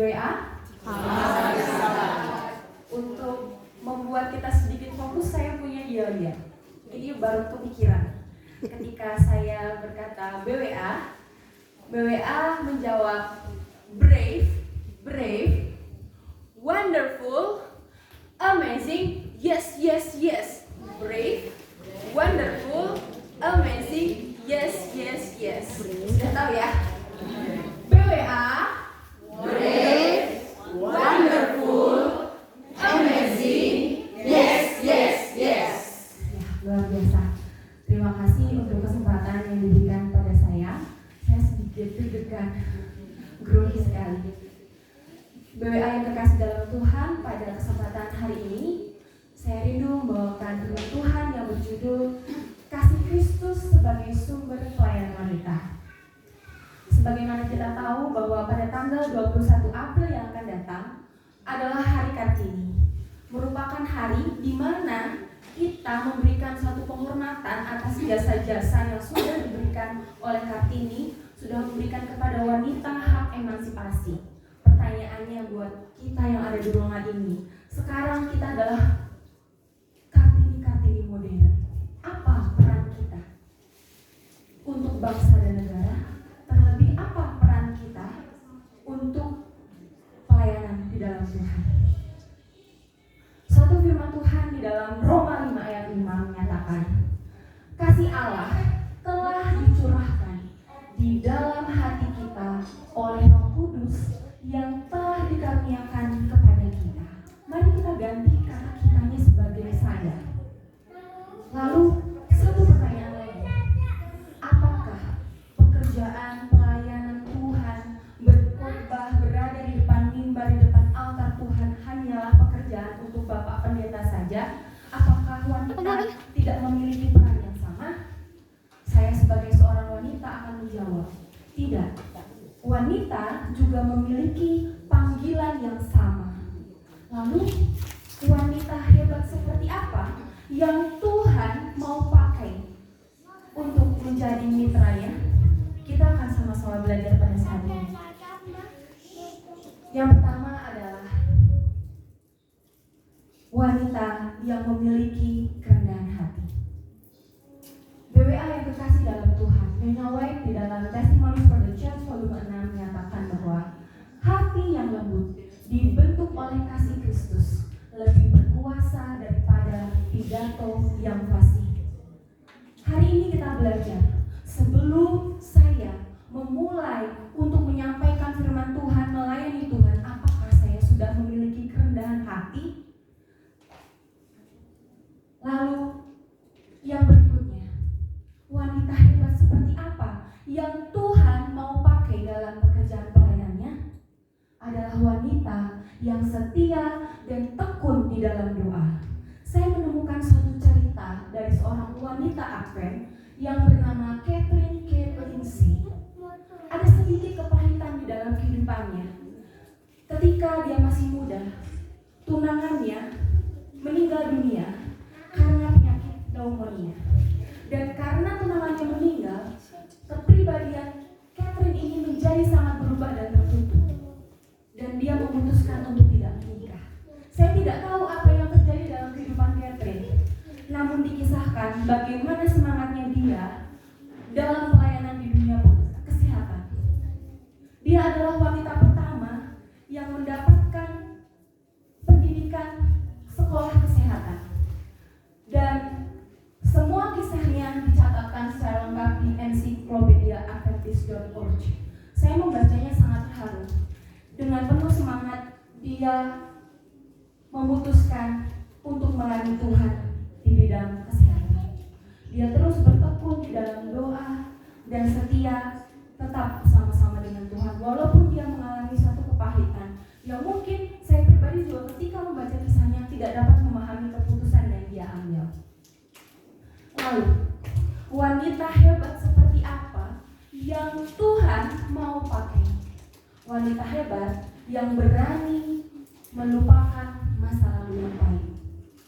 BWA untuk membuat kita sedikit fokus, saya punya dia. Ini baru kepikiran. Ketika saya berkata BWA menjawab brave, wonderful, amazing, yes. Brave, wonderful, amazing, yes. Sudah tahu ya? BWA, brave, wonderful, amazing, yes. Ya, luar biasa. Terima kasih untuk kesempatan yang diberikan pada saya. Saya sedikit deg-degan, grogi sekali. BWA yang terkasih dalam Tuhan, pada kesempatan hari ini saya rindu membawakan firman Tuhan yang berjudul Kasih Kristus sebagai sumber pelayanan wanita. Sebagaimana kita tahu bahwa pada tanggal 21 April yang akan datang adalah Hari Kartini, merupakan hari di mana kita memberikan suatu penghormatan atas jasa-jasa yang sudah diberikan oleh Kartini, sudah memberikan kepada wanita hak emansipasi. Pertanyaannya buat kita yang ada di ruangan ini, sekarang kita adalah Kartini modern. Apa peran kita untuk bangsa dan negara? Terlebih apa peran kita untuk pelayanan di dalam Tuhan? Suatu firman Tuhan di dalam Roma 5 ayat 5 menyatakan, kasih Allah telah dicurahkan di dalam hati kita oleh Roh Kudus yang telah dikaruniakan kepada kita. Mari kita ganti kata kitanya sebagai saya. Lalu satu pertanyaan lagi, apakah pekerjaan pelayanan Tuhan, berkhotbah, berada di depan mimbar, di depan altar Tuhan hanyalah pekerjaan untuk Bapak Pendeta saja? Apakah wanita tidak memiliki peran yang sama? Saya sebagai seorang wanita akan menjawab, tidak. Wanita juga memiliki panggilan yang sama. Lalu wanita hebat seperti apa yang Tuhan mau pakai untuk menjadi mitranya? Kita akan sama-sama belajar pada saat ini. Yang pertama adalah wanita yang memiliki kerendahan hati. BWA yang terkasih dalam Tuhan, Nyonya White di dalam Testimony for the Church volume 6 menyatakan bahwa hati yang lembut dibentuk oleh kasih Kristus lebih berkuasa daripada pidato yang fasih. Hari ini kita belajar, sebelum saya memulai untuk menyampaikan firman Tuhan, melayani Tuhan, apakah saya sudah memiliki kerendahan hati? Lalu yang berikutnya, wanita hebat seperti apa yang Tuhan mau pakai dalam pekerjaan pelayanannya? Adalah wanita yang setia dan tekun di dalam doa. Saya menemukan suatu cerita dari seorang wanita Advent yang bernama Catherine K. Lindsay. Ada sedikit kepahitan di dalam kehidupannya. Ketika dia masih muda, tunangannya meninggal dunia karena penyakit pneumonia. Dan karena tunangannya meninggal, kepribadian Catherine ini menjadi sangat berubah dan tertutup. Dan dia memutuskan untuk tidak menikah. Saya tidak tahu apa yang terjadi dalam kehidupan Catherine. Namun dikisahkan bagaimana semangatnya dia dalam pelayanan di dunia kesehatan. Dia adalah wanita pertama yang mendapatkan pendidikan sekolah kesehatan. Dan semua kisahnya dicatatkan secara lengkap di encyclopedia.adventist.org. Saya membacanya sangat terharu. Dengan penuh semangat, dia memutuskan untuk melayani Tuhan di bidang kesehatan. Dia terus bertekun di dalam doa dan setia tetap bersama-sama dengan Tuhan. Walaupun dia mengalami satu kepahitan yang mungkin saya pribadi juga ketika membaca kisahnya tidak dapat memahami keputusan yang dia ambil. Lalu, wanita hebat seperti apa yang Tuhan mau pakai? Wanita hebat yang berani melupakan masa lalu yang pahit.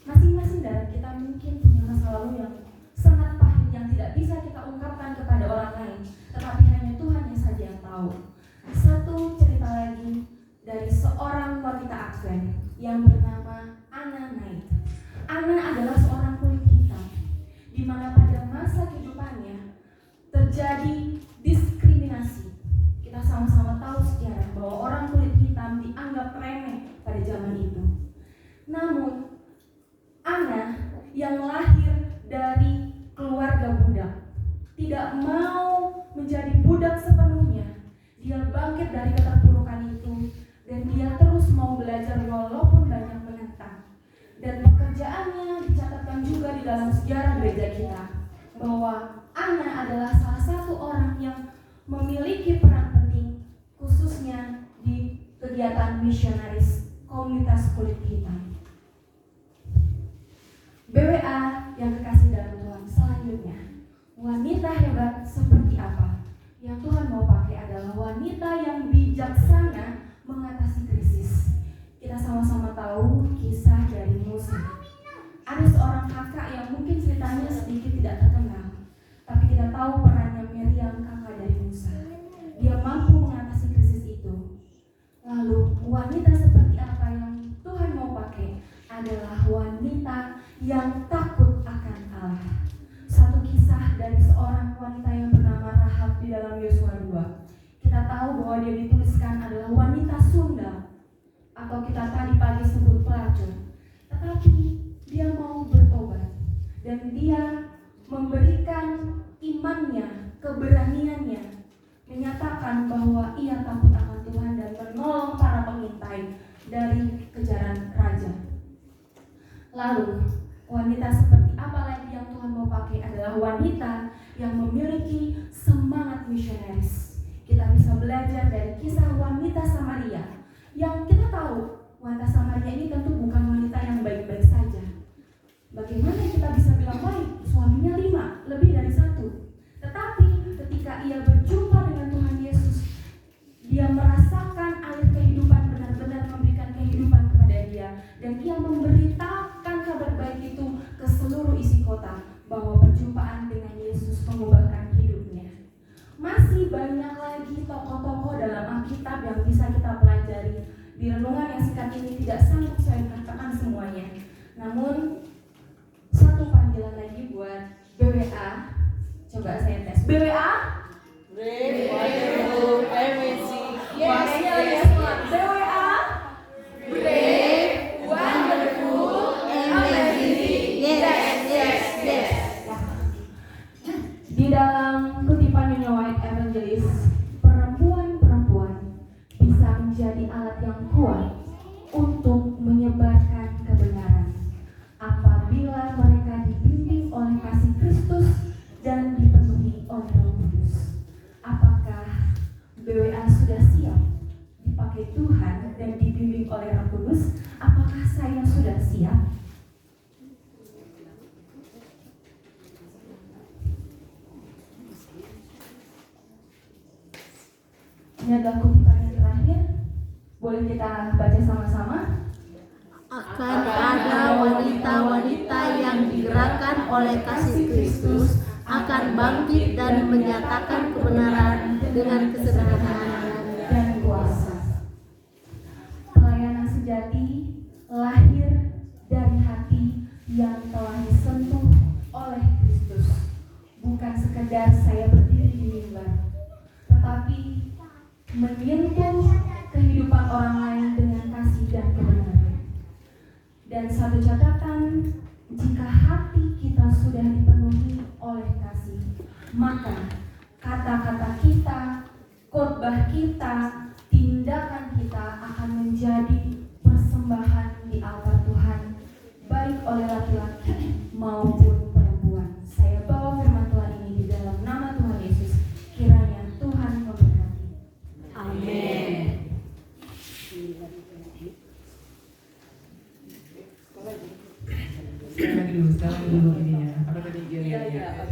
Masing-masing dari kita mungkin punya masa lalu yang sangat pahit yang tidak bisa kita ungkapkan kepada orang lain, tetapi hanya Tuhan yang saja yang tahu. Satu cerita lagi dari yang bernama Anna Knight. Anna adalah seorang kulit hitam, di mana pada masa kehidupannya terjadi diskriminasi. Kita sama-sama tahu sejarah bahwa orang kulit hitam dianggap remeh pada zaman itu. Namun, Anna yang lahir dari keluarga budak tidak mau menjadi budak sepenuhnya. Dia bangkit dari keterpurukan itu dan dia terus mau belajar walaupun banyak menentang. Dan pekerjaannya dicatatkan juga di dalam sejarah gereja kita bahwa Anna adalah salah satu orang yang memiliki peran penting khususnya di kegiatan misionaris komunitas kulit hitam. BWA yang kekasih dalam Tuhan, selanjutnya wanita hebat seperti apa? Yang Tuhan mau pakai adalah wanita yang bijaksana mengatasi krisis. Kita sama-sama tahu kisah dari Musa. Ada seorang kakak yang mungkin ceritanya sedikit tidak terkenal, tapi kita tahu perannya Miriam, kakak dari Musa. Dia mampu mengatasi krisis itu. Lalu wanita seperti apa yang Tuhan mau pakai adalah wanita yang takut akan Allah. Satu kisah dari seorang wanita yang bernama Rahab di dalam Yosua 2. Kita tahu bahwa dia dituliskan adalah wanita Sunda, atau kita tadi pagi sebut pelacur. Tetapi dia mau bertobat dan dia memberikan imannya, keberaniannya, menyatakan bahwa ia takut akan Tuhan dan menolong para pengintai dari kejaran raja. Lalu wanita seperti apa lagi yang Tuhan mau pakai adalah wanita yang memiliki semangat misionaris. Kita bisa belajar dari kisah wanita Samaria yang kita tahu wanita Samaria ini tentu bukan wanita yang baik-baik saja. Bagaimana kita bisa bilang baik? Suaminya 5, lebih dari 1. Tetapi ketika ia berjumpa dengan Tuhan Yesus, dia merasakan air kehidupan benar-benar memberikan kehidupan kepada dia, dan ia memberitakan kabar baik itu ke seluruh isi kota bahwa perjumpaan dengan Yesus mengubahkan hidupnya. Masih banyak lagi tokoh-tokoh dalam Alkitab yang bisa kita pelajari. Di renungan yang singkat ini tidak sanggup saya katakan semuanya. Namun satu panggilan lagi buat BWA. Coba saya tes. BWA? Brave, wonderful, amazing. Yes. BWA? Brave, wonderful, amazing. Yes. Di dalam kutipan Nyonya White Evangelist, perempuan-perempuan bisa menjadi alat yang kuat untuk menyebarkan kebenaran apabila mereka dibimbing oleh kasih Kristus dan dipenuhi oleh Roh Kudus. Apakah BWA sudah siap dipakai Tuhan dan dibimbing oleh Roh Kudus? Apakah saya sudah siap? Ini adalah kutipan yang terakhir. Boleh kita baca sama-sama? Akan ada wanita-wanita yang digerakkan oleh kasih Kristus akan bangkit dan menyatakan kebenaran dengan kesederhanaan dan kuasa. Pelayanan sejati lahir dari hati yang telah disentuh oleh Kristus. Bukan sekedar saya berdiri di mimbar, tetapi menyentuh kehidupan orang lain dengan kasih dan kebenaran. Dan satu catatan, jika hati kita sudah dipenuhi oleh kasih, maka kata-kata kita, khotbah kita, tindakan kita akan menjadi persembahan di altar Tuhan, baik oleh laki-laki maupun perempuan. Saya bawa firman Tuhan ini di dalam nama Tuhan Yesus. Kiranya Tuhan memberkati. Amin. Sekarang lagi dulu ininya. Apa tadi? Iya.